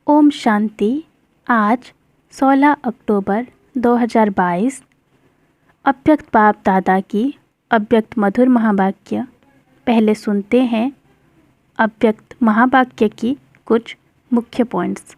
ओम शांति। आज 16 अक्टूबर 2022 अव्यक्त बाप दादा की अव्यक्त मधुर महावाक्य। पहले सुनते हैं अव्यक्त महावाक्य की कुछ मुख्य पॉइंट्स।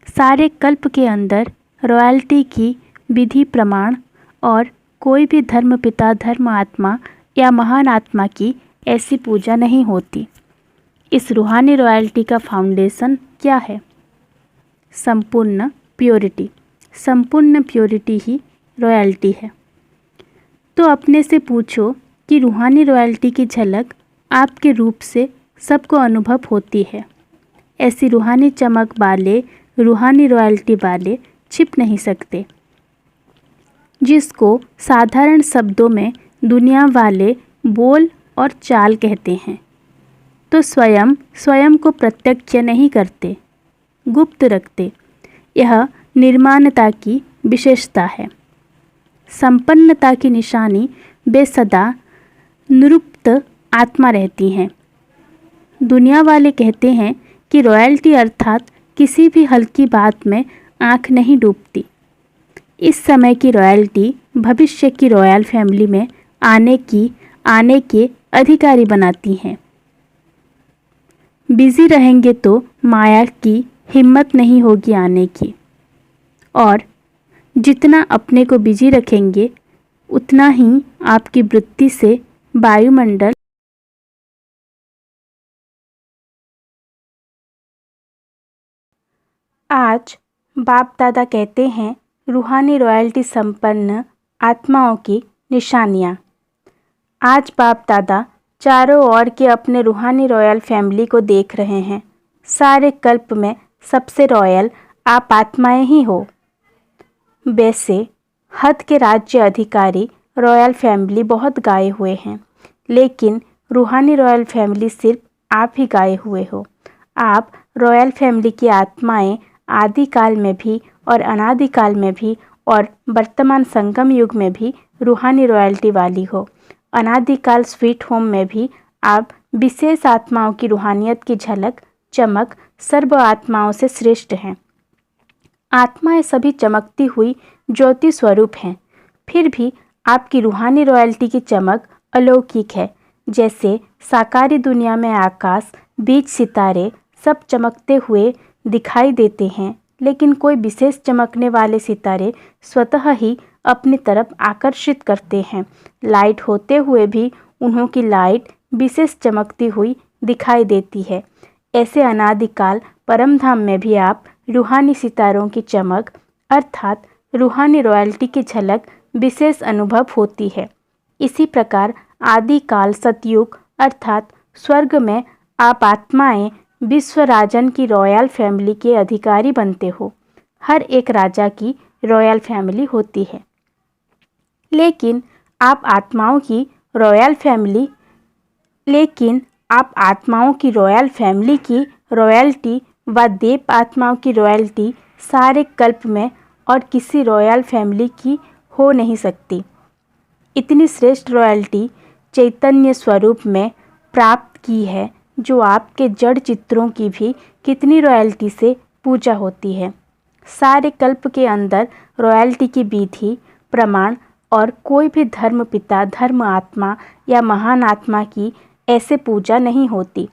सारे कल्प के अंदर रॉयल्टी की विधि प्रमाण और कोई भी धर्म पिता धर्म आत्मा या महान आत्मा की ऐसी पूजा नहीं होती। इस रूहानी रॉयल्टी का फाउंडेशन क्या है? संपूर्ण प्योरिटी। संपूर्ण प्योरिटी ही रॉयल्टी है। तो अपने से पूछो कि रूहानी रॉयल्टी की झलक आपके रूप से सबको अनुभव होती है। ऐसी रूहानी चमक वाले रूहानी रॉयल्टी वाले छिप नहीं सकते, जिसको साधारण शब्दों में दुनिया वाले बोल और चाल कहते हैं, तो स्वयं को प्रत्यक्ष नहीं करते, गुप्त रखते। यह निर्माणता की विशेषता है। संपन्नता की निशानी वे सदा निरुक्त आत्मा रहती हैं। दुनिया वाले कहते हैं कि रॉयल्टी अर्थात किसी भी हल्की बात में आंख नहीं डूबती। इस समय की रॉयल्टी भविष्य की रॉयल फैमिली में आने के अधिकारी बनाती हैं। बिजी रहेंगे तो माया की हिम्मत नहीं होगी आने की, और जितना अपने को बिजी रखेंगे उतना ही आपकी वृत्ति से वायुमंडल आज बाप दादा कहते हैं रूहानी रॉयल्टी संपन्न आत्माओं की निशानियाँ। आज बाप दादा चारों ओर के अपने रूहानी रॉयल फैमिली को देख रहे हैं। सारे कल्प में सबसे रॉयल आप आत्माएं ही हो। वैसे हद के राज्य अधिकारी रॉयल फैमिली बहुत गाए हुए हैं, लेकिन रूहानी रॉयल फैमिली सिर्फ आप ही गाए हुए हो। आप रॉयल फैमिली की आत्माएं आदिकाल में भी और अनादिकाल में भी और वर्तमान संगम युग में भी रूहानी रॉयल्टी वाली हो। अनादिकाल स्वीट होम में भी आप विशेष आत्माओं की रूहानियत की झलक चमक सर्व आत्माओं से श्रेष्ठ हैं। आत्माएं सभी चमकती हुई ज्योति स्वरूप हैं, फिर भी आपकी रूहानी रॉयल्टी की चमक अलौकिक है। जैसे साकारी दुनिया में आकाश, बीज, सितारे सब चमकते हुए दिखाई देते हैं, लेकिन कोई विशेष चमकने वाले सितारे स्वतः ही अपनी तरफ आकर्षित करते हैं। लाइट होते हुए भी उन्हों की लाइट विशेष चमकती हुई दिखाई देती है। ऐसे अनादिकाल परमधाम में भी आप रूहानी सितारों की चमक अर्थात रूहानी रॉयल्टी की झलक विशेष अनुभव होती है। इसी प्रकार आदिकाल सतयुग अर्थात स्वर्ग में आप आत्माएं विश्व राजन की रॉयल फैमिली के अधिकारी बनते हो। हर एक राजा की रॉयल फैमिली होती है, लेकिन आप आत्माओं की रॉयल फैमिली की रॉयल्टी व देव आत्माओं की रॉयल्टी सारे कल्प में और किसी रॉयल फैमिली की हो नहीं सकती। इतनी श्रेष्ठ रॉयल्टी चैतन्य स्वरूप में प्राप्त की है, जो आपके जड़ चित्रों की भी कितनी रॉयल्टी से पूजा होती है। सारे कल्प के अंदर रॉयल्टी की विधि प्रमाण और कोई भी धर्म पिता धर्म आत्मा या महान आत्मा की ऐसे पूजा नहीं होती।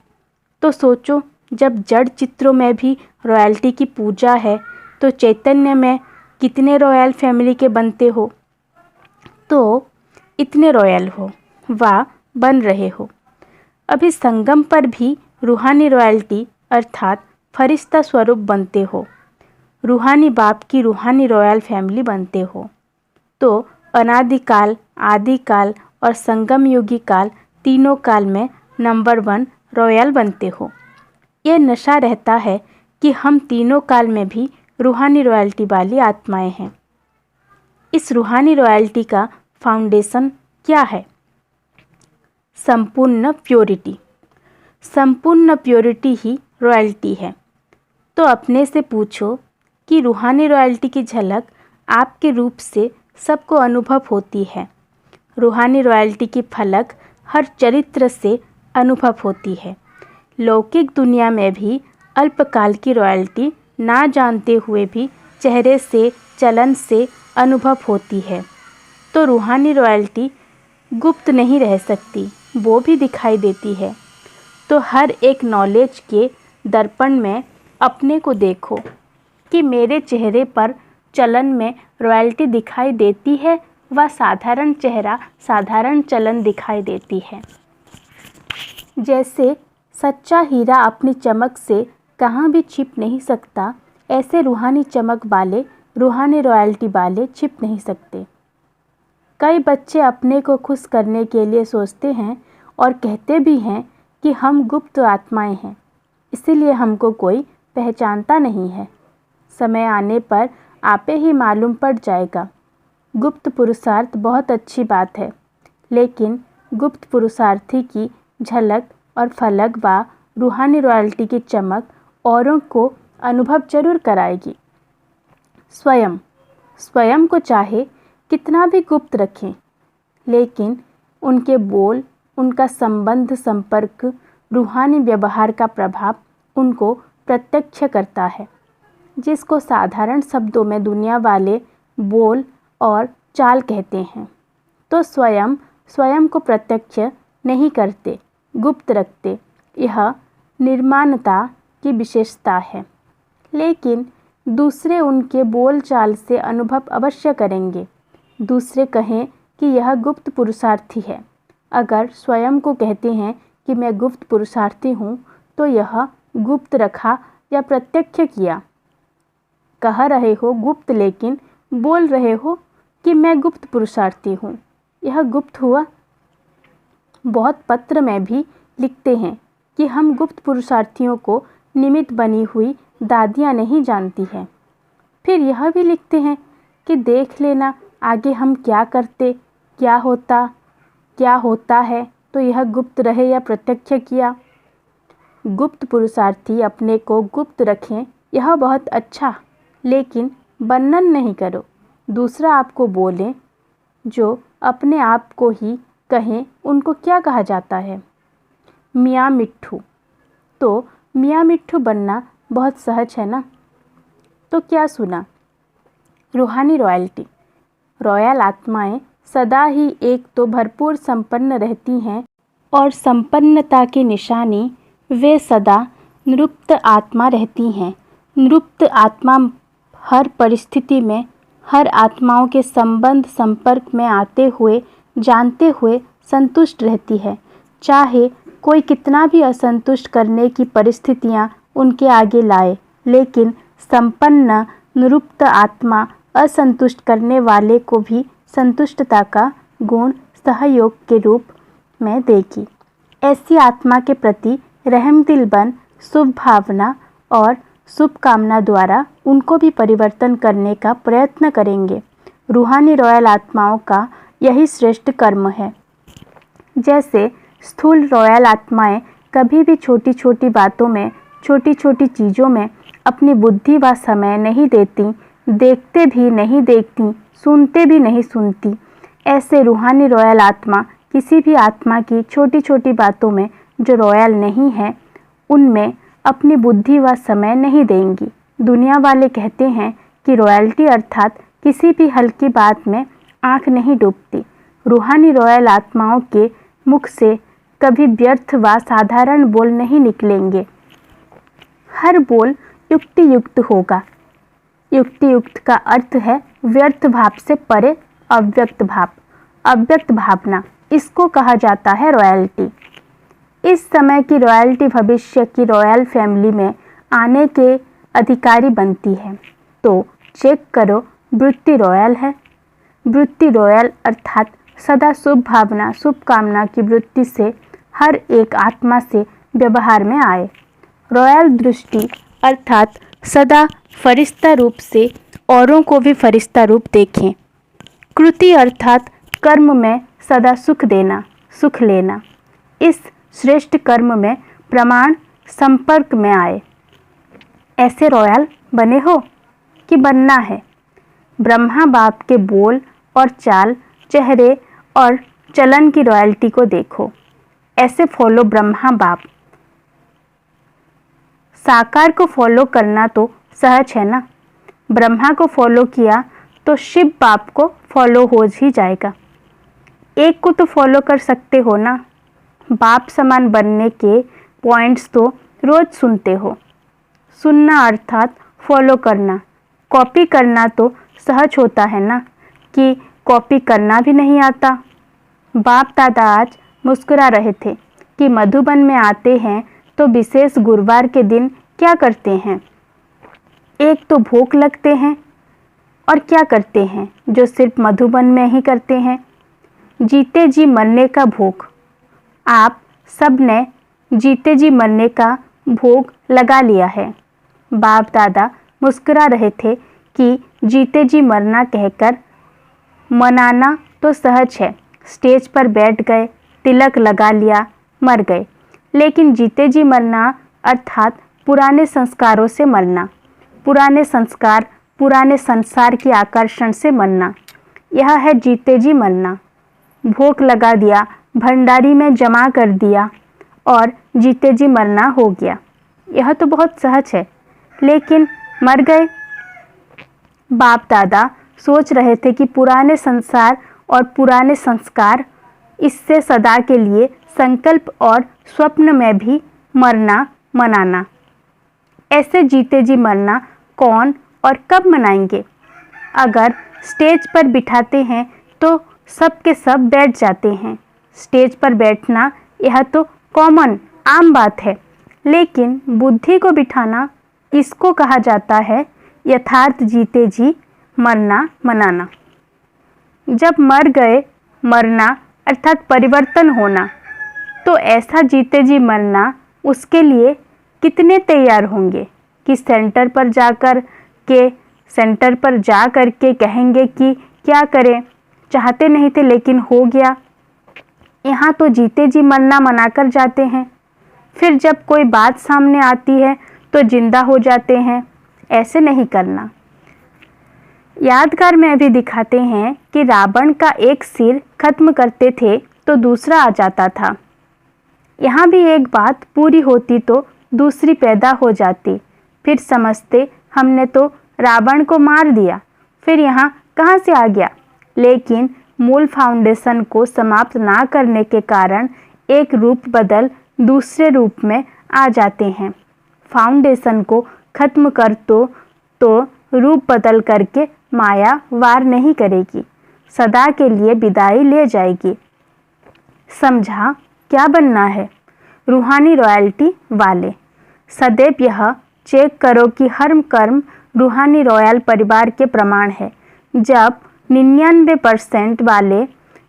तो सोचो, जब जड़ चित्रों में भी रॉयल्टी की पूजा है, तो चैतन्य में कितने रॉयल फैमिली के बनते हो। तो इतने रॉयल हो व बन रहे हो। अभी संगम पर भी रूहानी रॉयल्टी अर्थात फरिश्ता स्वरूप बनते हो। रूहानी बाप की रूहानी रॉयल फैमिली बनते हो। तो अनादिकाल, आदिकाल और संगम युगी काल तीनों काल में नंबर 1 रॉयल बनते हो। यह नशा रहता है कि हम तीनों काल में भी रूहानी रॉयल्टी वाली आत्माएं हैं। इस रूहानी रॉयल्टी का फाउंडेशन क्या है? संपूर्ण प्योरिटी। संपूर्ण प्योरिटी ही रॉयल्टी है। तो अपने से पूछो कि रूहानी रॉयल्टी की झलक आपके रूप से सबको अनुभव होती है। रूहानी रॉयल्टी की फलक हर चरित्र से अनुभव होती है। लौकिक दुनिया में भी अल्पकाल की रॉयल्टी ना जानते हुए भी चेहरे से, चलन से अनुभव होती है। तो रूहानी रॉयल्टी गुप्त नहीं रह सकती, वो भी दिखाई देती है। तो हर एक नॉलेज के दर्पण में अपने को देखो कि मेरे चेहरे पर, चलन में रॉयल्टी दिखाई देती है व साधारण चेहरा, साधारण चलन दिखाई देती है। जैसे सच्चा हीरा अपनी चमक से कहाँ भी छिप नहीं सकता, ऐसे रूहानी चमक वाले, रूहानी रॉयल्टी वाले छिप नहीं सकते। कई बच्चे अपने को खुश करने के लिए सोचते हैं और कहते भी हैं कि हम गुप्त आत्माएं हैं, इसीलिए हमको कोई पहचानता नहीं है। समय आने पर आपे ही मालूम पड़ जाएगा। गुप्त पुरुषार्थ बहुत अच्छी बात है, लेकिन गुप्त पुरुषार्थी की झलक और फलक व रूहानी रॉयल्टी की चमक औरों को अनुभव जरूर कराएगी। स्वयं को चाहे कितना भी गुप्त रखें, लेकिन उनके बोल, उनका संबंध, संपर्क, रूहानी व्यवहार का प्रभाव उनको प्रत्यक्ष करता है, जिसको साधारण शब्दों में दुनिया वाले बोल और चाल कहते हैं। तो स्वयं को प्रत्यक्ष नहीं करते, गुप्त रखते। यह निर्माणता की विशेषता है, लेकिन दूसरे उनके बोल चाल से अनुभव अवश्य करेंगे। दूसरे कहें कि यह गुप्त पुरुषार्थी है। अगर स्वयं को कहते हैं कि मैं गुप्त पुरुषार्थी हूँ, तो यह गुप्त रखा या प्रत्यक्ष किया। कह रहे हो गुप्त, लेकिन बोल रहे हो कि मैं गुप्त पुरुषार्थी हूँ, यह गुप्त हुआ। बहुत पत्र में भी लिखते हैं कि हम गुप्त पुरुषार्थियों को निमित्त बनी हुई दादियाँ नहीं जानती हैं। फिर यह भी लिखते हैं कि देख लेना आगे हम क्या करते, क्या होता है, तो यह गुप्त रहे या प्रत्यक्ष किया। गुप्त पुरुषार्थी अपने को गुप्त रखें, यह बहुत अच्छा, लेकिन वर्णन नहीं करो। दूसरा आपको बोले, जो अपने आप को ही कहें, उनको क्या कहा जाता है? मियाँ मिट्ठू। तो मियाँ मिट्ठू बनना बहुत सहज है ना। तो क्या सुना? रूहानी रॉयल्टी, रॉयल आत्माएं सदा ही एक तो भरपूर संपन्न रहती हैं, और संपन्नता की निशानी वे सदा निरुक्त आत्मा रहती हैं। निरुक्त आत्मा हर परिस्थिति में, हर आत्माओं के संबंध संपर्क में आते हुए, जानते हुए संतुष्ट रहती है, चाहे कोई कितना भी असंतुष्ट करने की परिस्थितियां उनके आगे लाए। लेकिन संपन्न निरुक्त आत्मा असंतुष्ट करने वाले को भी संतुष्टता का गुण सहयोग के रूप में देगी। ऐसी आत्मा के प्रति रहमदिल बन शुभ भावना और शुभकामना द्वारा उनको भी परिवर्तन करने का प्रयत्न करेंगे। रूहानी रॉयल आत्माओं का यही श्रेष्ठ कर्म है। जैसे स्थूल रॉयल आत्माएं कभी भी छोटी छोटी बातों में, छोटी छोटी चीज़ों में अपनी बुद्धि व समय नहीं देती, देखते भी नहीं देखती, सुनते भी नहीं सुनती, ऐसे रूहानी रॉयल आत्मा किसी भी आत्मा की छोटी छोटी बातों में जो रॉयल नहीं है, उनमें अपनी बुद्धि व समय नहीं देंगी। दुनिया वाले कहते हैं कि रॉयल्टी अर्थात किसी भी हल्की बात में आंख नहीं डूबती। रूहानी रॉयल आत्माओं के मुख से कभी व्यर्थ व साधारण बोल नहीं निकलेंगे। हर बोल युक्ति युक्त होगा। युक्ति युक्त का अर्थ है व्यर्थ भाव से परे अव्यक्त भाव, अव्यक्त भावना, इसको कहा जाता है रॉयल्टी। इस समय की रॉयल्टी भविष्य की रॉयल फैमिली में आने के अधिकारी बनती है। तो चेक करो, वृत्ति रॉयल है। वृत्ति रॉयल अर्थात सदा शुभ भावना, शुभकामना की वृत्ति से हर एक आत्मा से व्यवहार में आए। रॉयल दृष्टि अर्थात सदा फरिश्ता रूप से औरों को भी फरिश्ता रूप देखें। कृति अर्थात कर्म में सदा सुख देना, सुख लेना। इस श्रेष्ठ कर्म में प्रमाण संपर्क में आए। ऐसे रॉयल बने हो कि बनना है? ब्रह्मा बाप के बोल और चाल, चेहरे और चलन की रॉयल्टी को देखो। ऐसे फॉलो ब्रह्मा बाप। साकार को फॉलो करना तो सहज है ना। ब्रह्मा को फॉलो किया तो शिव बाप को फॉलो हो ही जाएगा। एक को तो फॉलो कर सकते हो ना। बाप समान बनने के पॉइंट्स तो रोज सुनते हो। सुनना अर्थात फॉलो करना। कॉपी करना तो सहज होता है ना, कि कॉपी करना भी नहीं आता। बाप दादा आज मुस्कुरा रहे थे कि मधुबन में आते हैं तो विशेष गुरुवार के दिन क्या करते हैं। एक तो भूख लगते हैं, और क्या करते हैं जो सिर्फ मधुबन में ही करते हैं, जीते जी मरने का भोग। आप सब ने जीते जी मरने का भोग लगा लिया है। बाप दादा मुस्कुरा रहे थे कि जीते जी मरना कहकर मनाना तो सहज है। स्टेज पर बैठ गए, तिलक लगा लिया, मर गए। लेकिन जीते जी मरना अर्थात पुराने संस्कारों से मरना, पुराने संस्कार, पुराने संसार के आकर्षण से मरना, यह है जीते जी मरना। भोग लगा दिया, भंडारी में जमा कर दिया और जीते जी मरना हो गया। यह तो बहुत सहज है, लेकिन मर गए। बाप दादा सोच रहे थे कि पुराने संसार और पुराने संस्कार, इससे सदा के लिए संकल्प और स्वप्न में भी मरना मनाना। ऐसे जीते जी मरना कौन और कब मनाएंगे। अगर स्टेज पर बिठाते हैं तो सब के सब बैठ जाते हैं। स्टेज पर बैठना यह तो कॉमन आम बात है, लेकिन बुद्धि को बिठाना, इसको कहा जाता है यथार्थ जीते जी मरना मनाना। जब मर गए, मरना अर्थात परिवर्तन होना, तो ऐसा जीते जी मरना, उसके लिए कितने तैयार होंगे कि सेंटर पर जा कर के कहेंगे कि क्या करें, चाहते नहीं थे लेकिन हो गया। यहाँ तो जीते जी मरना मनाकर जाते हैं, फिर जब कोई बात सामने आती है तो जिंदा हो जाते हैं। ऐसे नहीं करना। यादगार में भी दिखाते हैं कि रावण का एक सिर खत्म करते थे तो दूसरा आ जाता था। यहाँ भी एक बात पूरी होती तो दूसरी पैदा हो जाती। फिर समझते हमने तो रावण को मार दिया, फिर यहाँ कहाँ से आ गया। लेकिन मूल फाउंडेशन को समाप्त ना करने के कारण एक रूप बदल दूसरे रूप में आ जाते हैं। फाउंडेशन को खत्म कर तो रूप बदल करके माया वार नहीं करेगी, सदा के लिए विदाई ले जाएगी। समझा क्या बनना है? रूहानी रॉयल्टी वाले। सदैव यह चेक करो कि हर कर्म रूहानी रॉयल परिवार के प्रमाण है। जब 99% वाले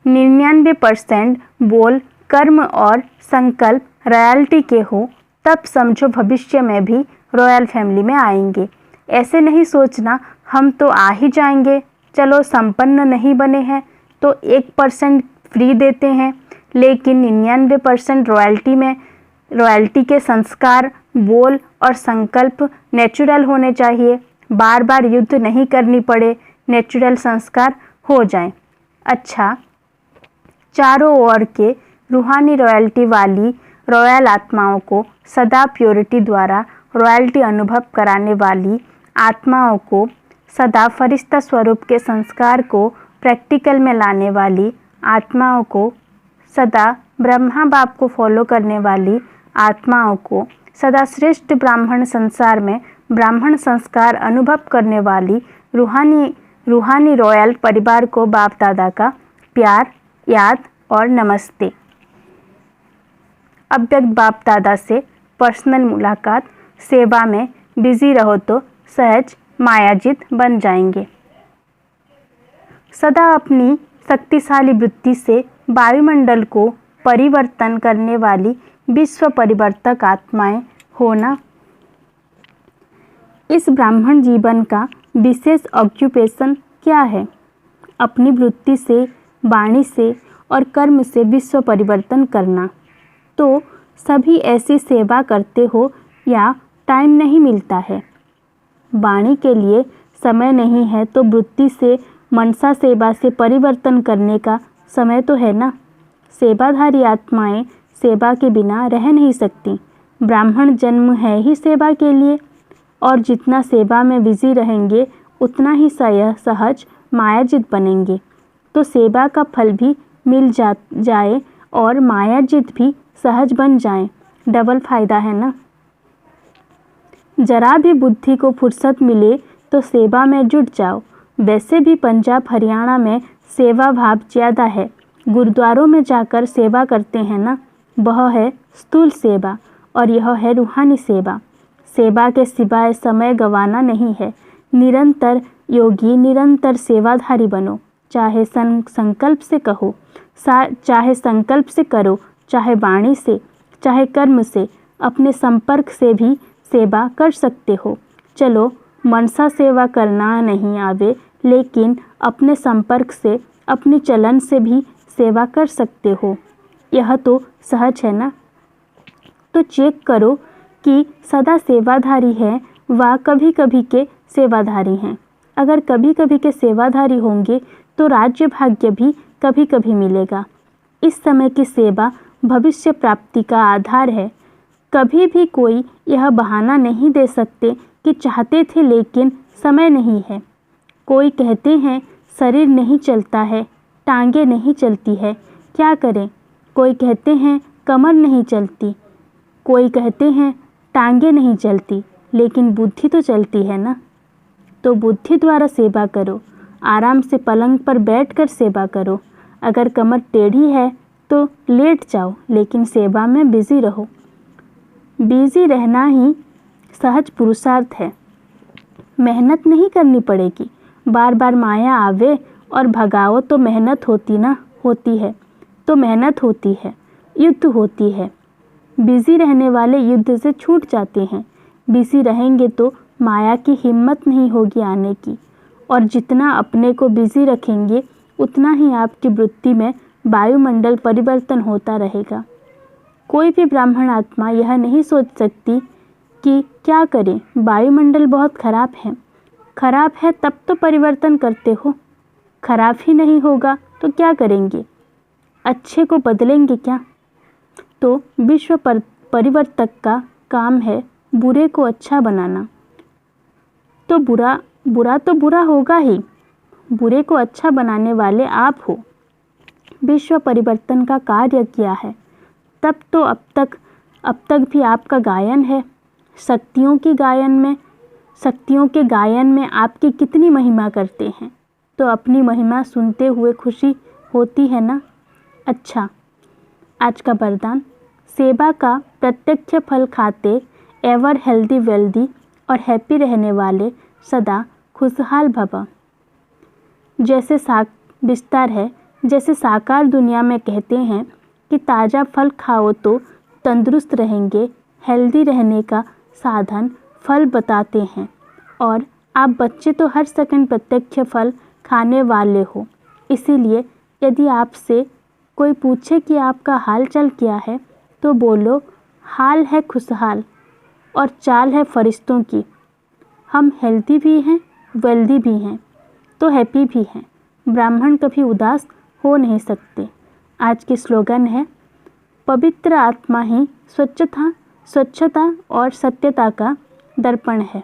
99% बोल, कर्म और संकल्प रॉयल्टी के हो, तब समझो भविष्य में भी रॉयल फैमिली में आएंगे। ऐसे नहीं सोचना हम तो आ ही जाएंगे, चलो संपन्न नहीं बने हैं तो 1% फ्री देते हैं, लेकिन 99% रॉयल्टी के संस्कार, बोल और संकल्प नेचुरल होने चाहिए। बार बार युद्ध नहीं करनी पड़े, नेचुरल संस्कार हो जाएं। अच्छा, चारों ओर के रूहानी रॉयल्टी वाली रॉयल आत्माओं को सदा प्योरिटी द्वारा रॉयल्टी अनुभव कराने वाली आत्माओं को, सदा फरिश्ता स्वरूप के संस्कार को प्रैक्टिकल में लाने वाली आत्माओं को, सदा ब्रह्मा बाप को फॉलो करने वाली आत्माओं को, सदा श्रेष्ठ ब्राह्मण संसार में ब्राह्मण संस्कार अनुभव करने वाली रूहानी रॉयल परिवार को बाप दादा का प्यार, याद और नमस्ते। अव्यक्त बाप दादा से पर्सनल मुलाकात। सेवा में बिजी रहो तो सहज मायाजित बन जाएंगे। सदा अपनी शक्तिशाली वृत्ति से वायुमंडल को परिवर्तन करने वाली विश्व परिवर्तक आत्माएं होना। इस ब्राह्मण जीवन का विशेष ऑक्यूपेशन क्या है? अपनी वृत्ति से, वाणी से और कर्म से विश्व परिवर्तन करना। तो सभी ऐसी सेवा करते हो या टाइम नहीं मिलता है? वाणी के लिए समय नहीं है तो वृत्ति से, मनसा सेवा से परिवर्तन करने का समय तो है ना। सेवाधारी आत्माएं सेवा के बिना रह नहीं सकती। ब्राह्मण जन्म है ही सेवा के लिए। और जितना सेवा में बिजी रहेंगे उतना ही सहज मायाजित बनेंगे। तो सेवा का फल भी मिल जाए और मायाजित भी सहज बन जाए, डबल फायदा है ना। जरा भी बुद्धि को फुर्सत मिले तो सेवा में जुट जाओ। वैसे भी पंजाब हरियाणा में सेवा भाव ज़्यादा है। गुरुद्वारों में जाकर सेवा करते हैं ना, वह है स्थूल सेवा और यह है रूहानी सेवा। सेवा के सिवाय समय गंवाना नहीं है। निरंतर योगी, निरंतर सेवाधारी बनो। चाहे संकल्प से कहो, चाहे संकल्प से करो, चाहे वाणी से, चाहे कर्म से, अपने संपर्क से भी सेवा कर सकते हो। चलो मनसा सेवा करना नहीं आवे, लेकिन अपने संपर्क से, अपने चलन से भी सेवा कर सकते हो। यह तो सहज है ना। तो चेक करो कि सदा सेवाधारी हैं व कभी कभी के सेवाधारी हैं। अगर कभी कभी के सेवाधारी होंगे तो राज्य भाग्य भी कभी कभी मिलेगा। इस समय की सेवा भविष्य प्राप्ति का आधार है। कभी भी कोई यह बहाना नहीं दे सकते कि चाहते थे लेकिन समय नहीं है। कोई कहते हैं शरीर नहीं चलता है, टांगे नहीं चलती है, क्या करें। कोई कहते हैं कमर नहीं चलती, कोई कहते हैं टांगे नहीं चलती, लेकिन बुद्धि तो चलती है ना। तो बुद्धि द्वारा सेवा करो। आराम से पलंग पर बैठकर सेवा करो। अगर कमर टेढ़ी है तो लेट जाओ, लेकिन सेवा में बिजी रहो। बिजी रहना ही सहज पुरुषार्थ है। मेहनत नहीं करनी पड़ेगी। बार बार माया आवे और भगाओ तो मेहनत होती है, युद्ध होती है। बिजी रहने वाले युद्ध से छूट जाते हैं। बिजी रहेंगे तो माया की हिम्मत नहीं होगी आने की। और जितना अपने को बिजी रखेंगे उतना ही आपकी वृत्ति में वायुमंडल परिवर्तन होता रहेगा। कोई भी ब्राह्मण आत्मा यह नहीं सोच सकती कि क्या करें, वायुमंडल बहुत खराब है। खराब है तब तो परिवर्तन करते हो। खराब ही नहीं होगा तो क्या करेंगे, अच्छे को बदलेंगे क्या। तो विश्व परिवर्तक का काम है बुरे को अच्छा बनाना। तो बुरा तो बुरा होगा ही। बुरे को अच्छा बनाने वाले आप हो। विश्व परिवर्तन का कार्य किया है तब तो अब तक भी आपका गायन है। शक्तियों के गायन में आपकी कितनी महिमा करते हैं। तो अपनी महिमा सुनते हुए खुशी होती है ना। अच्छा, आज का वरदान, सेवा का प्रत्यक्ष फल खाते एवर हेल्दी वेल्दी और हैप्पी रहने वाले सदा खुशहाल भव। जैसे विस्तार है, जैसे साकार दुनिया में कहते हैं कि ताज़ा फल खाओ तो तंदुरुस्त रहेंगे। हेल्दी रहने का साधन फल बताते हैं। और आप बच्चे तो हर सेकंड प्रत्यक्ष फल खाने वाले हो। इसीलिए यदि आपसे कोई पूछे कि आपका हाल चाल क्या है तो बोलो, हाल है खुशहाल और चाल है फरिश्तों की। हम हेल्दी भी हैं, वेल्दी भी हैं, तो हैप्पी भी हैं। ब्राह्मण कभी उदास हो नहीं सकते। आज की स्लोगन है, पवित्र आत्मा ही स्वच्छता और सत्यता का दर्पण है।